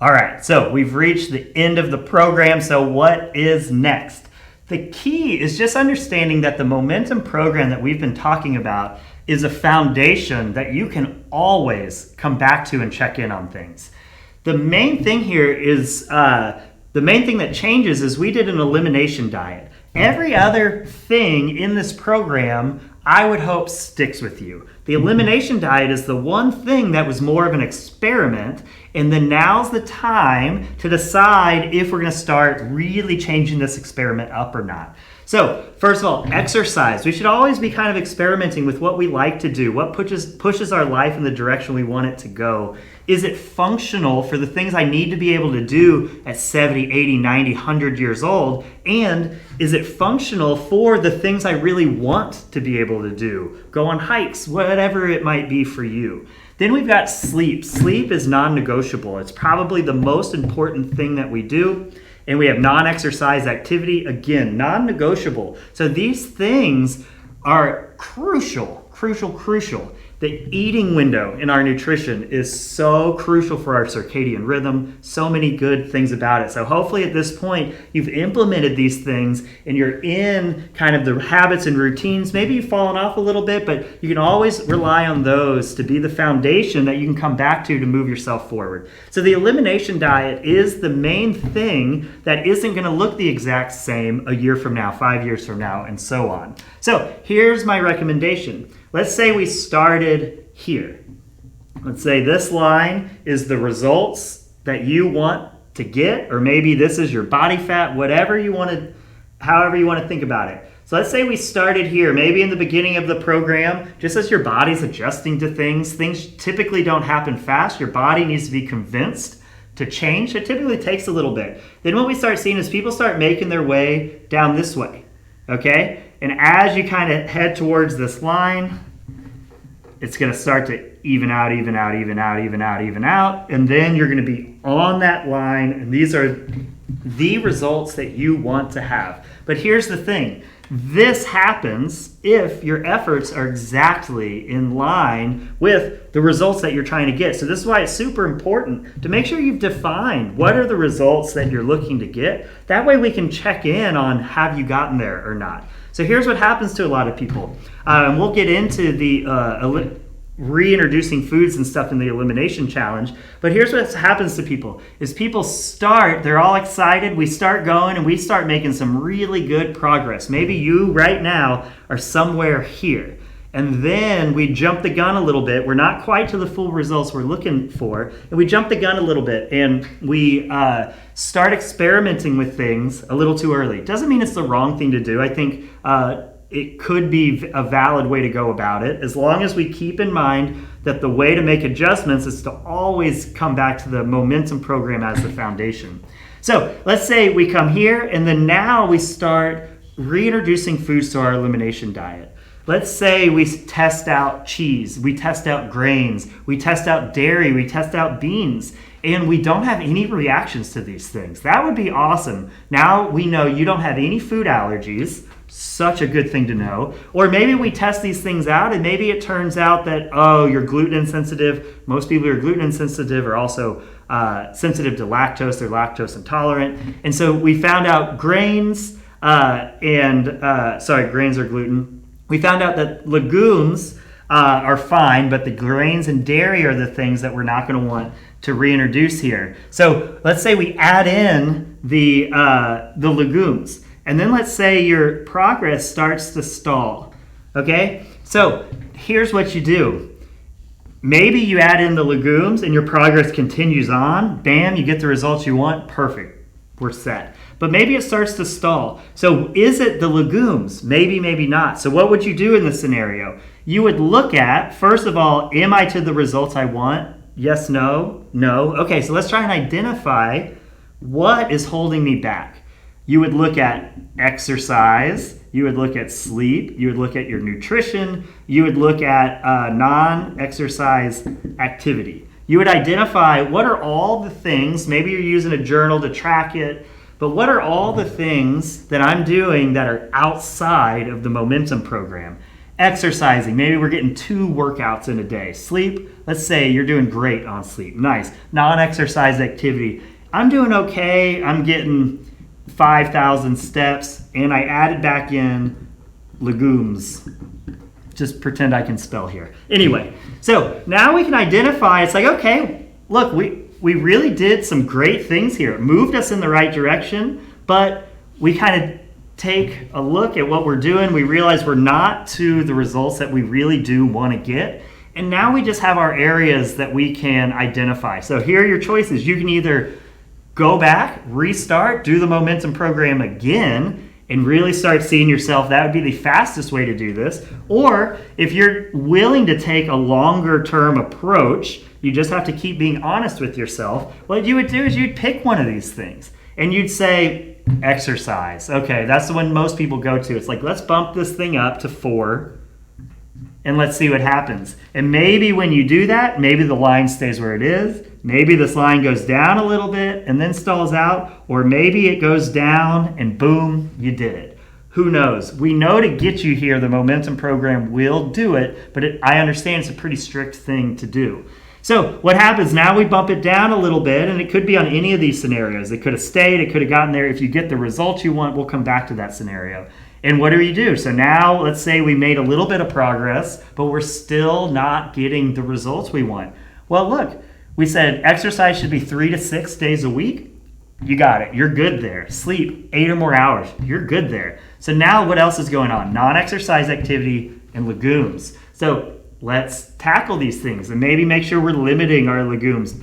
All right, so we've reached the end of the program. So what is next? The key is just understanding that the momentum program that we've been talking about is a foundation that you can always come back to and check in on things. The main thing here is, the main thing that changes is we did an elimination diet. Every other thing in this program, I would hope, sticks with you. The elimination diet is the one thing that was more of an experiment, and then now's the time to decide if we're going to start really changing this experiment up or not. So, first of all, exercise. We should always be kind of experimenting with what we like to do, what pushes our life in the direction we want it to go. Is it functional for the things I need to be able to do at 70, 80, 90, 100 years old? And is it functional for the things I really want to be able to do? Go on hikes, whatever it might be for you. Then we've got sleep. Sleep is non-negotiable. It's probably the most important thing that we do. And we have non-exercise activity, again, non-negotiable. So these things are crucial. The eating window in our nutrition is so crucial for our circadian rhythm. So many good things about it. So hopefully at this point, you've implemented these things and you're in kind of the habits and routines. Maybe you've fallen off a little bit, but you can always rely on those to be the foundation that you can come back to move yourself forward. So the elimination diet is the main thing that isn't going to look the exact same a year from now, 5 years from now, and so on. So here's my recommendation. Let's say we started here. Let's say this line is the results that you want to get, or maybe this is your body fat, whatever you want to, however you want to think about it. So let's say we started here, maybe in the beginning of the program, just as your body's adjusting to things typically don't happen fast. Your body needs to be convinced to change. It typically takes a little bit. Then what we start seeing is people start making their way down this way, okay? And as you kind of head towards this line, it's going to start to even out. And then you're going to be on that line. And these are the results that you want to have. But here's the thing. This happens if your efforts are exactly in line with the results that you're trying to get. So this is why it's super important to make sure you've defined what are the results that you're looking to get. That way we can check in on have you gotten there or not. So here's what happens to a lot of people. We'll get into the reintroducing foods and stuff in the elimination challenge. But here's what happens to people is people start, they're all excited, we start going and we start making some really good progress. Maybe you right now are somewhere here. And then we jump the gun a little bit. We're not quite to the full results we're looking for. And we jump the gun a little bit and we start experimenting with things a little too early. Doesn't mean it's the wrong thing to do. I think it could be a valid way to go about it, as long as we keep in mind that the way to make adjustments is to always come back to the momentum program as the foundation. So let's say we come here and then now we start reintroducing foods to our elimination diet. Let's say we test out cheese, we test out grains, we test out dairy, we test out beans, and we don't have any reactions to these things. That would be awesome. Now we know you don't have any food allergies. Such a good thing to know. Or maybe we test these things out and maybe it turns out that, oh, you're gluten insensitive. Most people who are gluten insensitive are also sensitive to lactose. They're lactose intolerant. And so we found out grains grains are gluten. We found out that legumes are fine, but the grains and dairy are the things that we're not going to want to reintroduce here. So let's say we add in the legumes. And then let's say your progress starts to stall, okay? So here's what you do. Maybe you add in the legumes and your progress continues on. Bam, you get the results you want. Perfect. We're set. But maybe it starts to stall. So is it the legumes? Maybe, maybe not. So what would you do in this scenario? You would look at, first of all, am I to the results I want? Yes, no, no. Okay, so let's try and identify what is holding me back. You would look at exercise, you would look at sleep, you would look at your nutrition, you would look at non-exercise activity. You would identify what are all the things, maybe you're using a journal to track it, but what are all the things that I'm doing that are outside of the momentum program? Exercising, maybe we're getting 2 workouts in a day. Sleep, let's say you're doing great on sleep. Nice. Non-exercise activity, I'm doing okay. I'm getting 5,000 steps, and I added back in legumes. Just pretend I can spell here. Anyway, so now we can identify, it's like, okay, look, we really did some great things here. It moved us in the right direction, but we kind of take a look at what we're doing. We realize we're not to the results that we really do want to get. And now we just have our areas that we can identify. So here are your choices. You can either go back, restart, do the momentum program again, and really start seeing yourself. That would be the fastest way to do this. Or if you're willing to take a longer term approach, you just have to keep being honest with yourself. What you would do is you'd pick one of these things and you'd say, exercise. Okay, that's the one most people go to. It's like, let's bump this thing up to 4 and let's see what happens. And maybe when you do that, maybe the line stays where it is. Maybe this line goes down a little bit and then stalls out, or maybe it goes down and boom, you did it. Who knows? We know to get you here, the momentum program will do it, but I understand it's a pretty strict thing to do. So what happens now, we bump it down a little bit, and it could be on any of these scenarios. It could have stayed, it could have gotten there. If you get the results you want, we'll come back to that scenario. And what do you do? So now let's say we made a little bit of progress, but we're still not getting the results we want. Well, look, we said exercise should be 3 to 6 days a week. You got it. You're good there. Sleep 8 or more hours. You're good there. So now what else is going on? Non-exercise activity and legumes. So let's tackle these things and maybe make sure we're limiting our legumes.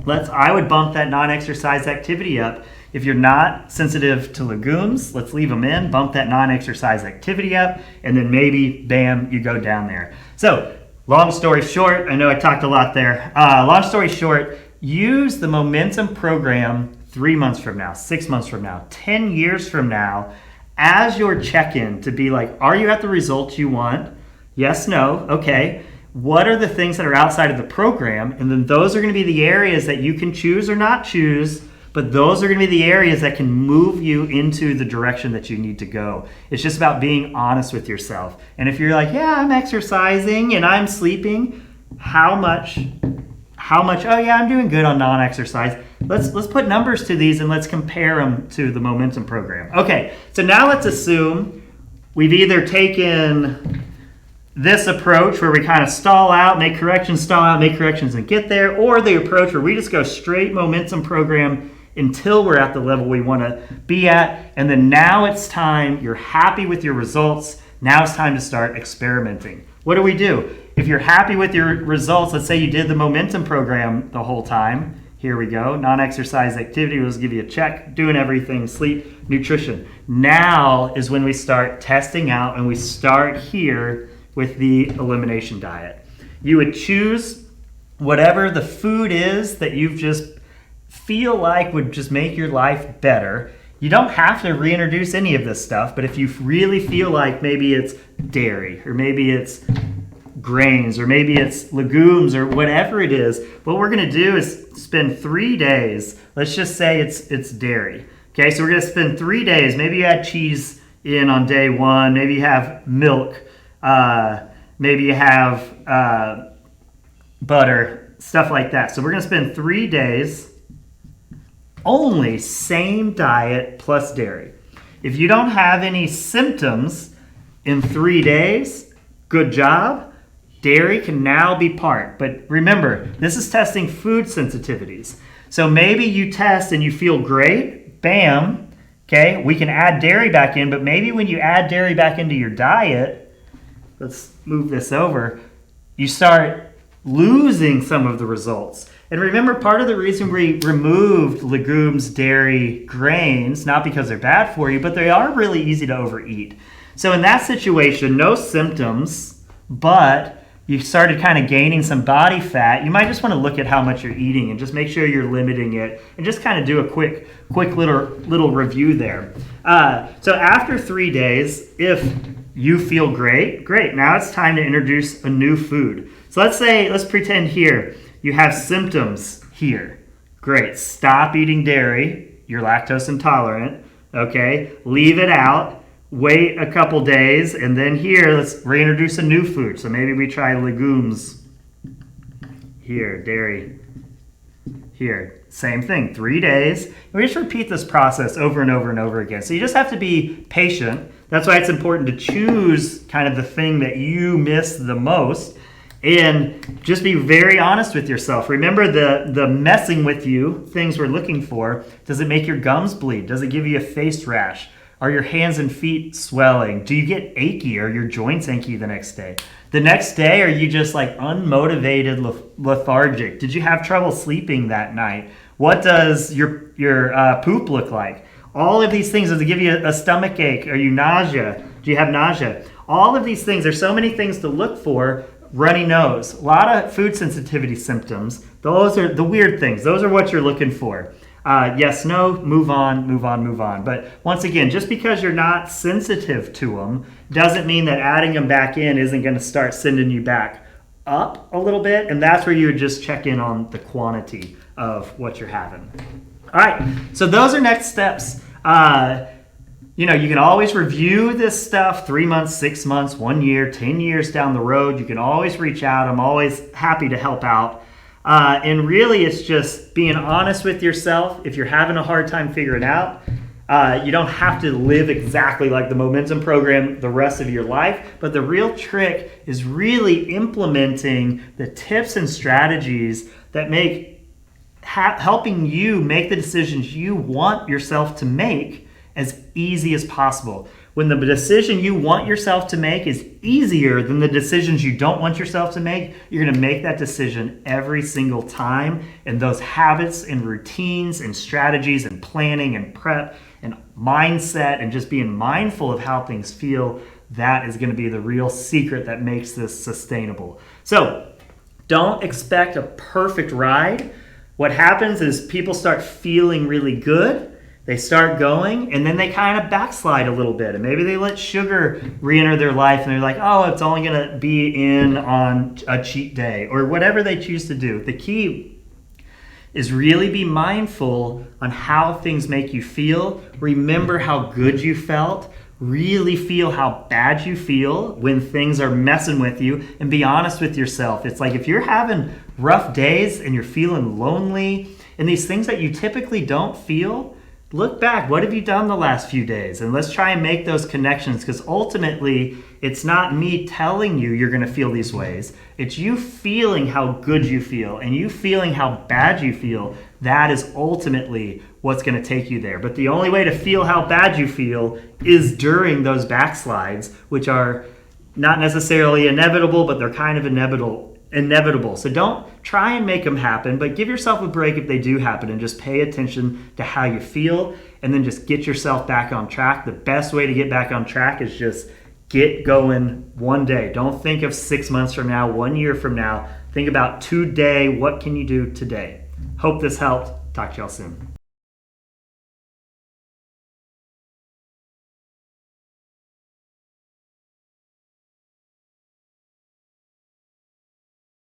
I would bump that non-exercise activity up. If you're not sensitive to legumes, let's leave them in, bump that non-exercise activity up, and then maybe, bam, you go down there. So, long story short, I know I talked a lot there. Long story short, use the momentum program 3 months from now, 6 months from now, 10 years from now as your check-in to be like, are you at the results you want? Yes, no, okay. What are the things that are outside of the program? And then those are going to be the areas that you can choose or not choose, but those are going to be the areas that can move you into the direction that you need to go. It's just about being honest with yourself. And if you're like, yeah, I'm exercising and I'm sleeping, how much, oh yeah, I'm doing good on non-exercise. Let's put numbers to these and let's compare them to the momentum program. Okay, so now let's assume we've either taken this approach where we kind of stall out, make corrections, stall out, make corrections, and get there, or the approach where we just go straight momentum program until we're at the level we want to be at, and then now it's time, you're happy with your results, now it's time to start experimenting. What do we do? If you're happy with your results, let's say you did the momentum program the whole time, here we go, non-exercise activity, we'll just give you a check, doing everything, sleep, nutrition. Now is when we start testing out, and we start here with the elimination diet. You would choose whatever the food is that you've just feel like would just make your life better. You don't have to reintroduce any of this stuff, but if you really feel like maybe it's dairy, or maybe it's grains, or maybe it's legumes, or whatever it is, what we're going to do is spend 3 days. Let's just say it's dairy. Okay, so we're going to spend 3 days. Maybe you add cheese in on day 1. Maybe you have milk. Maybe you have butter, stuff like that. So we're going to spend 3 days only same diet plus dairy. If you don't have any symptoms in 3 days, good job. Dairy can now be part. But remember, this is testing food sensitivities. So maybe you test and you feel great, bam, okay, we can add dairy back in, but maybe when you add dairy back into your diet, let's move this over, you start losing some of the results. And remember, part of the reason we removed legumes, dairy, grains, not because they're bad for you, but they are really easy to overeat. So in that situation, no symptoms, but you started kind of gaining some body fat, you might just want to look at how much you're eating and just make sure you're limiting it and just kind of do a quick little review there. So after 3 days, if you feel great, now it's time to introduce a new food. So let's pretend here you have symptoms here. Great, stop eating dairy, you're lactose intolerant, okay? Leave it out. wait a couple days, and then here, let's reintroduce a new food. So maybe we try legumes. Here, dairy. Here, same thing, 3 days. We just repeat this process over and over and over again. So you just have to be patient. That's why it's important to choose kind of the thing that you miss the most, and just be very honest with yourself. Remember the messing with you things we're looking for. Does it make your gums bleed? Does it give you a face rash? Are your hands and feet swelling? Do you get achy? Are your joints achy the next day? The next day, are you just like unmotivated, lethargic? Did you have trouble sleeping that night? What does your poop look like? All of these things, does it give you a stomach ache? Are you nausea? Do you have nausea? All of these things, there's so many things to look for. Runny nose, a lot of food sensitivity symptoms. Those are the weird things. Those are what you're looking for. Yes, no, move on, move on, move on. But once again, just because you're not sensitive to them doesn't mean that adding them back in isn't going to start sending you back up a little bit. And that's where you would just check in on the quantity of what you're having. All right, so those are next steps. You can always review this stuff 3 months, 6 months, 1 year, 10 years down the road. You can always reach out. I'm always happy to help out. And really, it's just being honest with yourself. If you're having a hard time figuring out, you don't have to live exactly like the Momentum program the rest of your life. But the real trick is really implementing the tips and strategies that make helping you make the decisions you want yourself to make as easy as possible. When the decision you want yourself to make is easier than the decisions you don't want yourself to make, you're going to make that decision every single time. And those habits and routines and strategies and planning and prep and mindset and just being mindful of how things feel, that is going to be the real secret that makes this sustainable. So don't expect a perfect ride. What happens is people start feeling really good. They start going, and then they kind of backslide a little bit. And maybe they let sugar re-enter their life, and they're like, oh, it's only going to be in on a cheat day, or whatever they choose to do. The key is really be mindful on how things make you feel. Remember how good you felt. Really feel how bad you feel when things are messing with you, and be honest with yourself. It's like if you're having rough days and you're feeling lonely, and these things that you typically don't feel, look back. What have you done the last few days? And let's try and make those connections, because ultimately it's not me telling you you're going to feel these ways. It's you feeling how good you feel and you feeling how bad you feel. That is ultimately what's going to take you there. But the only way to feel how bad you feel is during those backslides, which are not necessarily inevitable, but they're kind of inevitable. So don't try and make them happen, but give yourself a break if they do happen, and just pay attention to how you feel, and then just get yourself back on track. The best way to get back on track is just get going one day. Don't think of 6 months from now, 1 year from now. Think about today. What can you do today? Hope this helped. Talk to y'all soon.